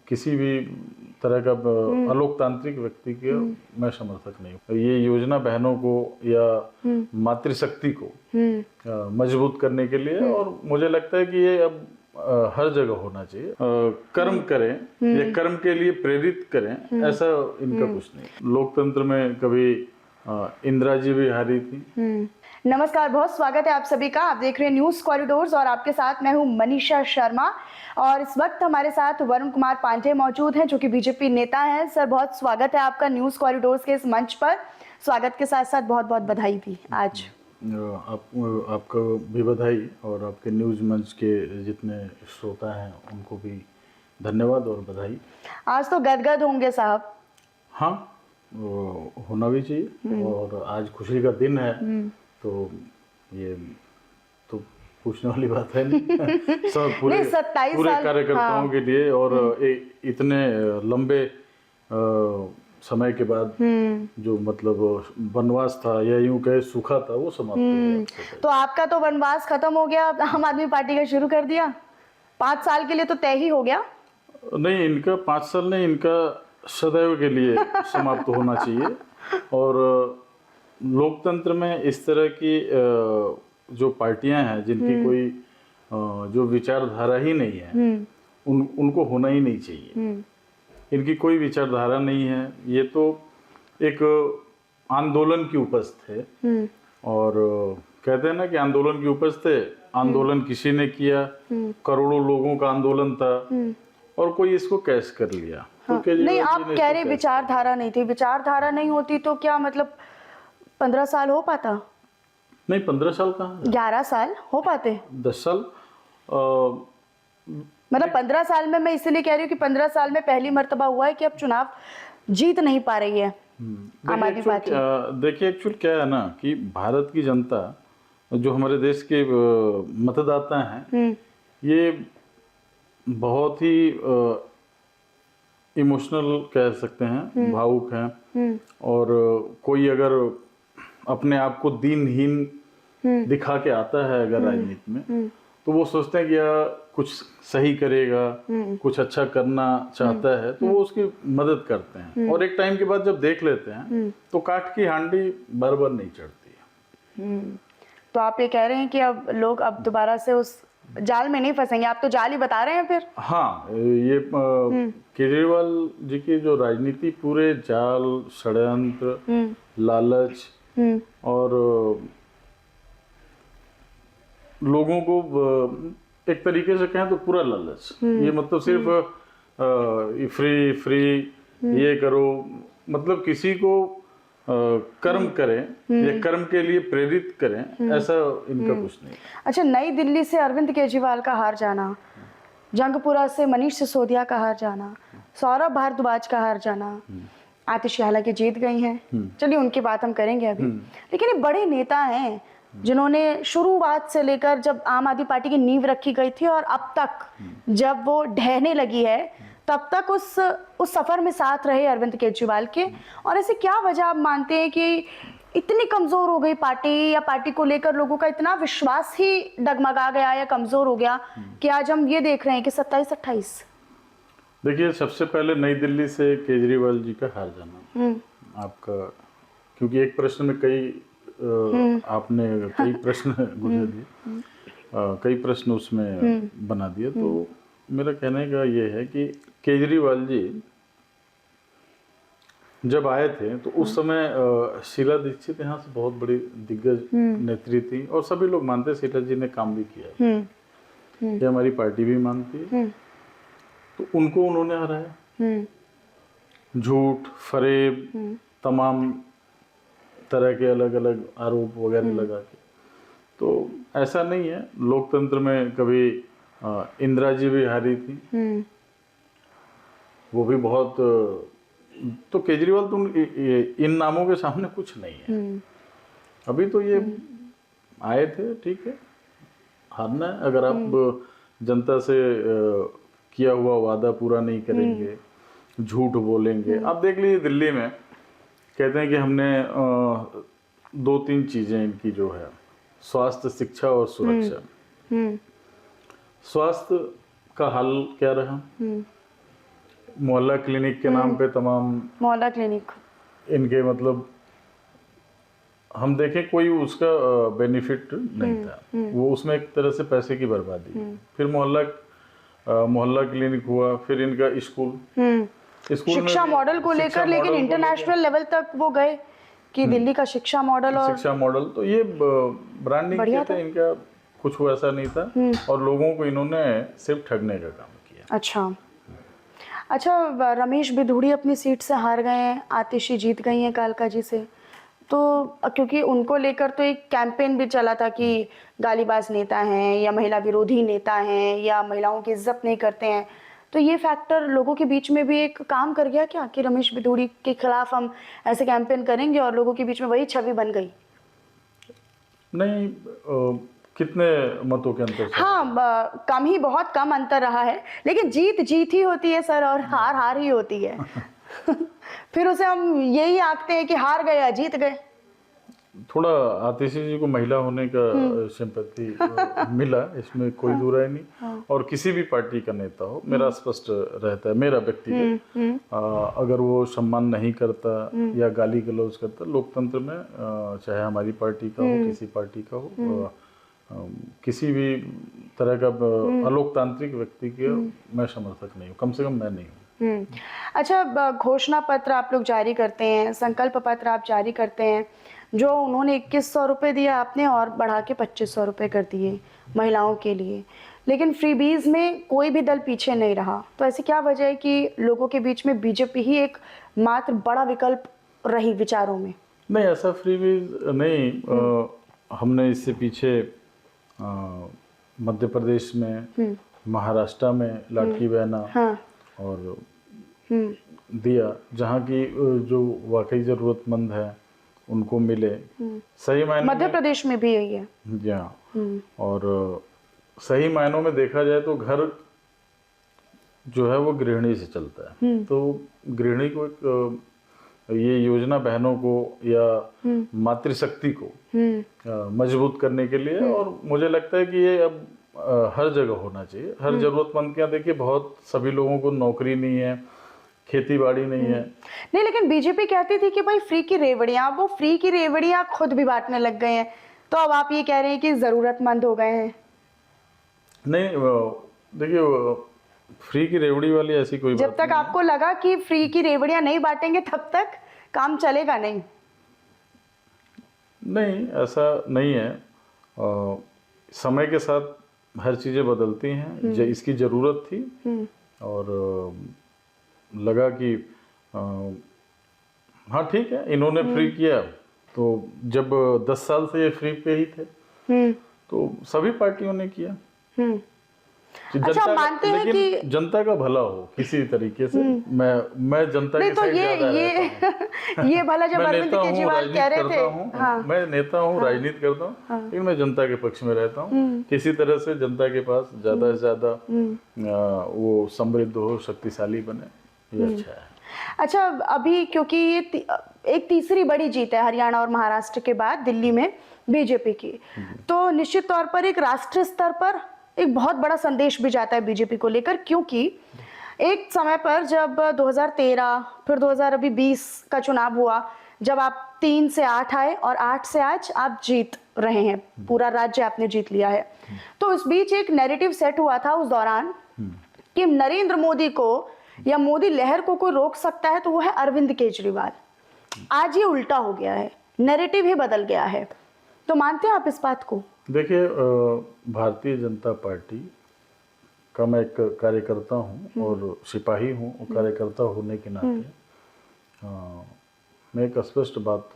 किसी भी तरह का अलोकतांत्रिक व्यक्ति के मैं समर्थक नहीं हूँ। ये योजना बहनों को या मातृशक्ति को मजबूत करने के लिए, और मुझे लगता है कि ये अब हर जगह होना चाहिए। कर्म करें या कर्म के लिए प्रेरित करें, ऐसा इनका कुछ नहीं। लोकतंत्र में कभी इंदिरा जी भी हारी थी। नमस्कार, बहुत स्वागत है आप सभी का। आप देख रहे हैं न्यूज कॉरिडोर्स और आपके साथ मैं हूं मनीषा शर्मा। और इस वक्त हमारे साथ वरुण कुमार पांडे मौजूद हैं जो कि बीजेपी नेता हैं। सर, बहुत स्वागत है आपका न्यूज कॉरिडोर्स के इस मंच पर। स्वागत के साथ साथ बहुत बहुत बधाई भी आज। आपका भी बधाई, और आपके न्यूज मंच के जितने श्रोता हैं उनको भी धन्यवाद और बधाई। आज तो गदगद होंगे साहब। हाँ, होना भी चाहिए, और आज खुशी का दिन है, तो ये तो पूछने वाली बात है नहीं। सब पूरे 27 साल कार्यकर्ताओं हाँ। के लिए, और इतने लंबे समय के बाद जो मतलब वनवास था या यूं कहे सूखा था, वो समाप्त हो गया। तो आपका तो वनवास खत्म हो गया, आम आदमी पार्टी का शुरू कर दिया। 5 साल के लिए तो तय ही हो गया। नहीं, इनका 5 साल नहीं, इनका सदैव के लिए समाप्त होना चाहिए। और लोकतंत्र में इस तरह की जो पार्टियां हैं जिनकी कोई जो विचारधारा ही नहीं है, उनको होना ही नहीं चाहिए। इनकी कोई विचारधारा नहीं है, ये तो एक आंदोलन की उपज थे। और कहते हैं ना कि आंदोलन की उपज थे। आंदोलन किसी ने किया, करोड़ों लोगों का आंदोलन था, और कोई इसको कैश कर लिया। हाँ। तो नहीं, आप कह रहे विचारधारा नहीं थी। विचारधारा नहीं होती तो क्या मतलब 15 साल हो पाता? नहीं, 15 साल कहाँ, 11 साल हो पाते? 10 साल। मतलब 15 साल में, मैं इसलिए कह रही हूँ कि 15 साल में पहली मर्तबा हुआ है कि अब चुनाव जीत नहीं पा रही है आम आदमी पार्टी। देखिए, एक्चुअल क्या है ना कि भारत की जनता, जो हमारे देश के मतदाता हैं, ये बहुत ही इमोशनल कह सकते हैं, भावुक हैं। और कोई अगर अपने आप को दीनहीन दिखा के आता है अगर राजनीति में, तो वो सोचते हैं कि यार कुछ सही करेगा, कुछ अच्छा करना चाहता है, तो वो उसकी मदद करते हैं। और एक टाइम के बाद जब देख लेते हैं तो काठ की हांडी बार बार नहीं चढ़ती है। तो आप ये कह रहे हैं कि अब लोग अब दोबारा से उस जाल में नहीं फंसेंगे। आप तो जाल ही बता रहे हैं फिर। हाँ, ये केजरीवाल जी की जो राजनीति पूरे जाल, षड्यंत्र, लालच और लोगों को एक तरीके से कहें तो पूरा लालच। ये मतलब सिर्फ फ्री ये करो, मतलब किसी को कर्म करें या कर्म के लिए प्रेरित करें, ऐसा इनका कुछ नहीं। अच्छा, नई दिल्ली से अरविंद केजरीवाल का हार जाना, जंगपुरा से मनीष सिसोदिया का हार जाना, सौरभ भारद्वाज का हार जाना, आतिशी हालांकि जीत गई हैं, चलिए उनकी बात हम करेंगे अभी। लेकिन ये बड़े नेता हैं जिन्होंने शुरुआत से लेकर जब आम आदमी पार्टी की नींव रखी गई थी और अब तक जब वो ढहने लगी है, तब तक उस सफर में साथ रहे अरविंद केजरीवाल के। और ऐसे क्या वजह आप मानते हैं कि इतनी कमजोर हो गई पार्टी, या पार्टी को लेकर लोगों का इतना विश्वास ही डगमगा गया या कमजोर हो गया कि आज हम ये देख रहे हैं कि 27-28? देखिए, सबसे पहले नई दिल्ली से केजरीवाल जी का हार जाना आपका, क्योंकि एक प्रश्न में आपने कई प्रश्न गुजर दिए, कई प्रश्न उसमें बना दिए। तो मेरा कहने का ये है कि केजरीवाल जी जब आए थे तो उस समय शीला दीक्षित यहाँ से बहुत बड़ी दिग्गज नेत्री थी, और सभी लोग मानते हैं शीला जी ने काम भी किया, ये हमारी पार्टी भी मानती है। तो उनको उन्होंने हराया, झूठ फरेब, तमाम तरह के अलग अलग आरोप वगैरह लगा के। तो ऐसा नहीं है, लोकतंत्र में कभी इंदिरा जी भी हारी थी, वो भी बहुत। तो केजरीवाल तो इन नामों के सामने कुछ नहीं है। अभी तो ये आए थे, ठीक है, हारना है। अगर आप जनता से किया हुआ वादा पूरा नहीं करेंगे, झूठ बोलेंगे। आप देख लीजिए, दिल्ली में कहते हैं कि हमने 2-3 चीजें इनकी जो है, स्वास्थ्य, शिक्षा और सुरक्षा। स्वास्थ्य का हाल क्या रहा? मोहल्ला क्लिनिक के नाम पे तमाम मोहल्ला क्लिनिक। इनके मतलब हम देखें कोई उसका बेनिफिट नहीं था, वो उसमें एक तरह से पैसे की बर्बादी। फिर मोहल्ला क्लिनिक हुआ, फिर इनका स्कूल स्कूल में शिक्षा भी मॉडल को शिक्षा लेकर, लेकिन मॉडल को इंटरनेशनल लेवल तक वो गए कि दिल्ली का शिक्षा मॉडल। और शिक्षा मॉडल तो ये ब्रांडिंग बढ़िया के थे, इनका कुछ वैसा नहीं था और लोगों को इन्होंने सिर्फ ठगने का काम किया। अच्छा, रमेश बिधूड़ी अपनी सीट से हार गए हैं, आतिशी जीत गई हैं कालका जी से। तो क्योंकि उनको लेकर तो एक कैंपेन भी चला था कि गालीबाज नेता हैं या महिला विरोधी नेता हैं या महिलाओं की इज्जत नहीं करते हैं, तो ये फैक्टर लोगों के बीच में भी एक काम कर गया क्या कि रमेश बिधूड़ी के खिलाफ हम ऐसे कैंपेन करेंगे, और लोगों के बीच में वही छवि बन गई? नहीं, कितने मतों के अंतर से? हाँ, कम ही, बहुत कम अंतर रहा है, लेकिन जीत जीत ही होती है सर, और हार हार ही होती है। फिर उसे हम यही आंकते हैं कि हार गए या जीत गए। थोड़ा आतिशी जी को महिला होने का सिंपैथी मिला, इसमें कोई दो राय नहीं। और किसी भी पार्टी का नेता हो, मेरा स्पष्ट रहता है, मेरा व्यक्तिगत, अगर वो सम्मान नहीं करता या गाली गलौज करता, लोकतंत्र में चाहे हमारी पार्टी का हो, किसी पार्टी का हो, किसी भी तरह का अलोकतांत्रिक व्यक्ति के मैं समर्थक नहीं हूँ, कम से कम मैं नहीं हूँ। अच्छा, घोषणा पत्र आप लोग जारी करते हैं, संकल्प पत्र आप जारी करते हैं, जो उन्होंने 2100 रुपये दिया आपने और बढ़ा के 2500 रुपये कर दिए महिलाओं के लिए, लेकिन फ्रीबीज में कोई भी दल पीछे नहीं रहा। तो ऐसी क्या वजह है कि लोगों के बीच में बीजेपी ही एक मात्र बड़ा विकल्प रही विचारों में? नहीं, ऐसा फ्रीबीज नहीं। हमने इससे पीछे मध्य प्रदेश में, महाराष्ट्र में लाठी बहना और दिया, जहाँ की जो वाकई ज़रूरतमंद है उनको मिले। सही मायने मध्य प्रदेश में भी यही है जी हाँ। और सही मायनों में देखा जाए तो घर जो है वो गृहिणी से चलता है, तो गृहिणी को एक ये योजना बहनों को या मातृशक्ति को मजबूत करने के लिए, और मुझे लगता है कि ये अब हर जगह होना चाहिए। हर जरूरतमंद के यहाँ देखिए, बहुत सभी लोगों को नौकरी नहीं है, खेती बाड़ी नहीं है। नहीं, लेकिन बीजेपी कहती थी कि भाई फ्री की रेवड़ियां, वो फ्री की रेवड़ियां खुद भी बांटने लग गए हैं, तो अब आप ये कह रहे हैं कि जरूरतमंद हो गए हैं? नहीं, देखिए, फ्री की रेवड़ी वाली ऐसी कोई जब तक आपको लगा कि फ्री की रेवड़ियां नहीं बांटेंगे तब तक काम चलेगा नहीं? नहीं, ऐसा नहीं है। समय के साथ हर चीज़ें बदलती हैं। इसकी ज़रूरत थी और लगा कि हाँ ठीक है, इन्होंने फ्री किया, तो जब 10 साल से ये फ्री पे ही थे तो सभी पार्टियों ने किया। अच्छा, मानते हैं कि जनता का भला हो किसी तरीके से। मैं जनता नहीं के तो साथ ज्यादा रहता हूं। ये भला जब अरविंद केजरीवाल कह रहे थे, मैं नेता हूँ, राजनीति करता हूँ, लेकिन मैं जनता के पक्ष में रहता हूँ। किसी तरह से जनता के पास ज्यादा से ज्यादा वो समृद्ध हो, शक्तिशाली बने, ये अच्छा है। अच्छा, अभी क्योंकि ये एक तीसरी बड़ी जीत है हरियाणा और महाराष्ट्र के बाद दिल्ली में बीजेपी की, तो निश्चित तौर पर एक राष्ट्रीय स्तर पर एक बहुत बड़ा संदेश भी जाता है बीजेपी को लेकर, क्योंकि एक समय पर जब 2013 फिर 2020 का चुनाव हुआ, जब आप 3 से 8 आए और 8 से आज आप जीत रहे हैं, पूरा राज्य आपने जीत लिया है, तो इस बीच एक नैरेटिव सेट हुआ था उस दौरान कि नरेंद्र मोदी को या मोदी लहर को कोई रोक सकता है तो वो है अरविंद केजरीवाल। आज ये उल्टा हो गया है, नैरेटिव ही बदल गया है, तो मानते हैं आप इस बात को? देखिए, भारतीय जनता पार्टी का मैं एक कार्यकर्ता हूँ और सिपाही हूँ, और कार्यकर्ता होने के नाते मैं एक स्पष्ट बात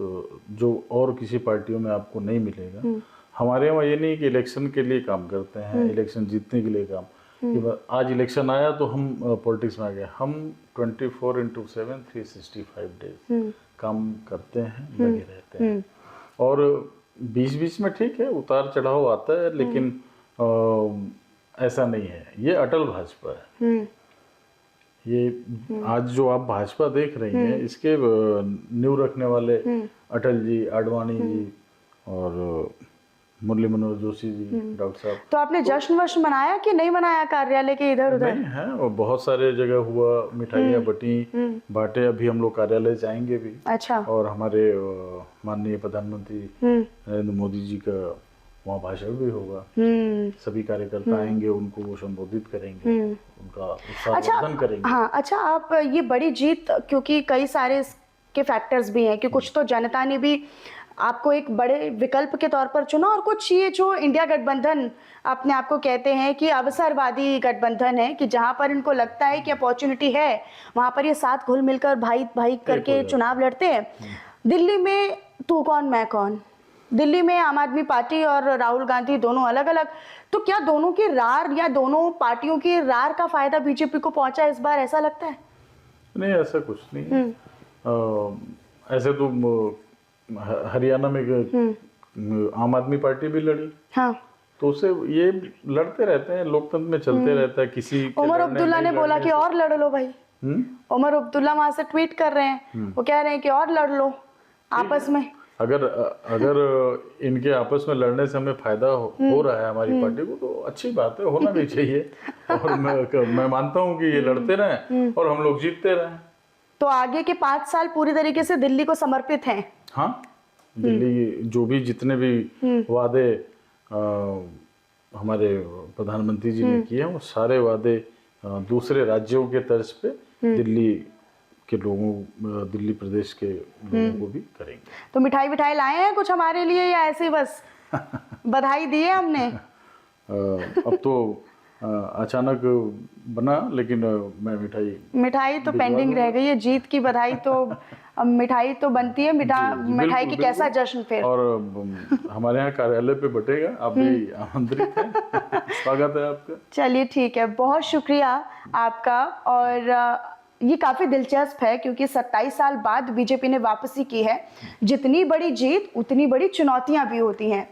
जो और किसी पार्टियों में आपको नहीं मिलेगा। हमारे यहाँ ये नहीं कि इलेक्शन के लिए काम करते हैं, इलेक्शन जीतने के लिए काम, कि आज इलेक्शन आया तो हम पॉलिटिक्स में आ गए। हम 24/7 365 डेज काम करते हैं, लगे रहते हैं, और बीच बीच में ठीक है उतार चढ़ाव आता है, लेकिन ऐसा नहीं है। ये अटल भाजपा है। ये आज जो आप भाजपा देख रही हैं, इसके नींव रखने वाले अटल जी, आडवाणी जी और मुरली मनोहर जोशी जी, डॉक्टर साहब। तो आपने जश्न वश्न मनाया कि नहीं मनाया कार्यालय के इधर उधर? नहीं है, और बहुत सारे जगह हुआ, मिठाइयाँ बटी, बांटे। अभी हम लोग कार्यालय जाएंगे भी, अच्छा। और हमारे माननीय प्रधानमंत्री नरेंद्र मोदी जी का वहाँ भाषण भी होगा। सभी कार्यकर्ता आएंगे, उनको वो संबोधित करेंगे, उनका उत्साहवर्धन करेंगे। हाँ, अच्छा, आप ये बड़ी जीत, क्योंकि कई सारे इसके फैक्टर्स भी हैं कि कुछ तो जनता ने भी आपको एक बड़े विकल्प के तौर पर चुना, और कुछ ये जो इंडिया गठबंधन अपने आप को कहते हैं कि अवसरवादी गठबंधन है, कि जहां पर इनको लगता है कि अपॉर्चुनिटी है वहां पर ये साथ घुल मिलकर भाई भाई करके चुनाव लड़ते हैं। दिल्ली में तू कौन मैं कौन, दिल्ली में आम आदमी पार्टी और राहुल गांधी दोनों अलग अलग, तो क्या दोनों की रार या दोनों पार्टियों की रार का फायदा बीजेपी को पहुंचा इस बार, ऐसा लगता है? नहीं, ऐसा कुछ नहीं। ऐसे तो हरियाणा में आम आदमी पार्टी भी लड़ी, हाँ, तो उससे ये लड़ते रहते हैं, लोकतंत्र में चलते रहता है। किसी के उमर लड़ने अब्दुल्ला ने नहीं बोला लड़ने कि से- और लड़ लो भाई। उमर अब्दुल्ला वहां से ट्वीट कर रहे हैं, वो कह रहे हैं कि और लड़ लो आपस में। अगर इनके आपस में लड़ने से हमें फायदा हो रहा है हमारी पार्टी को, तो अच्छी बात है, होना भी चाहिए। और मैं मानता हूँ कि ये लड़ते रहें और हम लोग जीतते रहें। तो आगे के 5 साल पूरी तरीके से दिल्ली को समर्पित हैं। हाँ, दिल्ली जो भी जितने भी वादे हमारे प्रधानमंत्री जी ने किए हैं, वो सारे वादे दूसरे राज्यों के तर्ज पे दिल्ली के लोगों, दिल्ली प्रदेश के लोगों को भी करेंगे। तो मिठाई विठाई लाए हैं कुछ हमारे लिए, या ऐसे ही बस बधाई दी है हमने? अब तो अचानक बना, लेकिन मैं मिठाई तो पेंडिंग रह गई है। जीत की बधाई तो, अब मिठाई तो बनती है, मिठाई की कैसा जश्न फिर? और हमारे यहाँ कार्यालय पे बटेगा, आप भी आमंत्रित हैं। स्वागत है आपका। चलिए ठीक है, बहुत शुक्रिया आपका। और ये काफ़ी दिलचस्प है क्योंकि 27 साल बाद बीजेपी ने वापसी की है। जितनी बड़ी जीत उतनी बड़ी चुनौतियां भी होती हैं,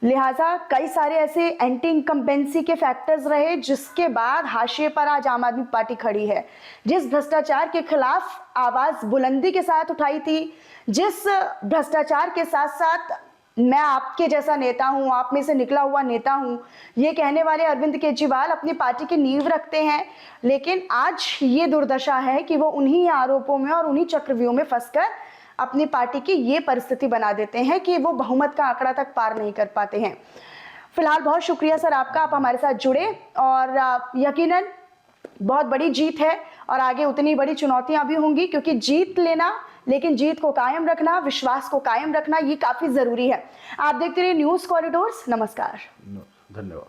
लिहाजा कई सारे ऐसे एंटी इनकम्बेंसी के फैक्टर्स रहे जिसके बाद हाशिए पर आज आम आदमी पार्टी खड़ी है। जिस भ्रष्टाचार के खिलाफ आवाज बुलंदी के साथ उठाई थी, जिस भ्रष्टाचार के साथ साथ मैं आपके जैसा नेता हूं, आप में से निकला हुआ नेता हूं, ये कहने वाले अरविंद केजरीवाल अपनी पार्टी की नींव रखते हैं, लेकिन आज ये दुर्दशा है कि वो उन्हीं आरोपों में और उन्हीं चक्रव्यूह में फंसकर अपनी पार्टी की ये परिस्थिति बना देते हैं कि वो बहुमत का आंकड़ा तक पार नहीं कर पाते हैं। फिलहाल बहुत शुक्रिया सर आपका, आप हमारे साथ जुड़े, और यकीनन बहुत बड़ी जीत है और आगे उतनी बड़ी चुनौतियां भी होंगी, क्योंकि जीत लेना, लेकिन जीत को कायम रखना, विश्वास को कायम रखना, ये काफी जरूरी है। आप देखते रहिए न्यूज़ कॉरिडोर्स। नमस्कार, धन्यवाद।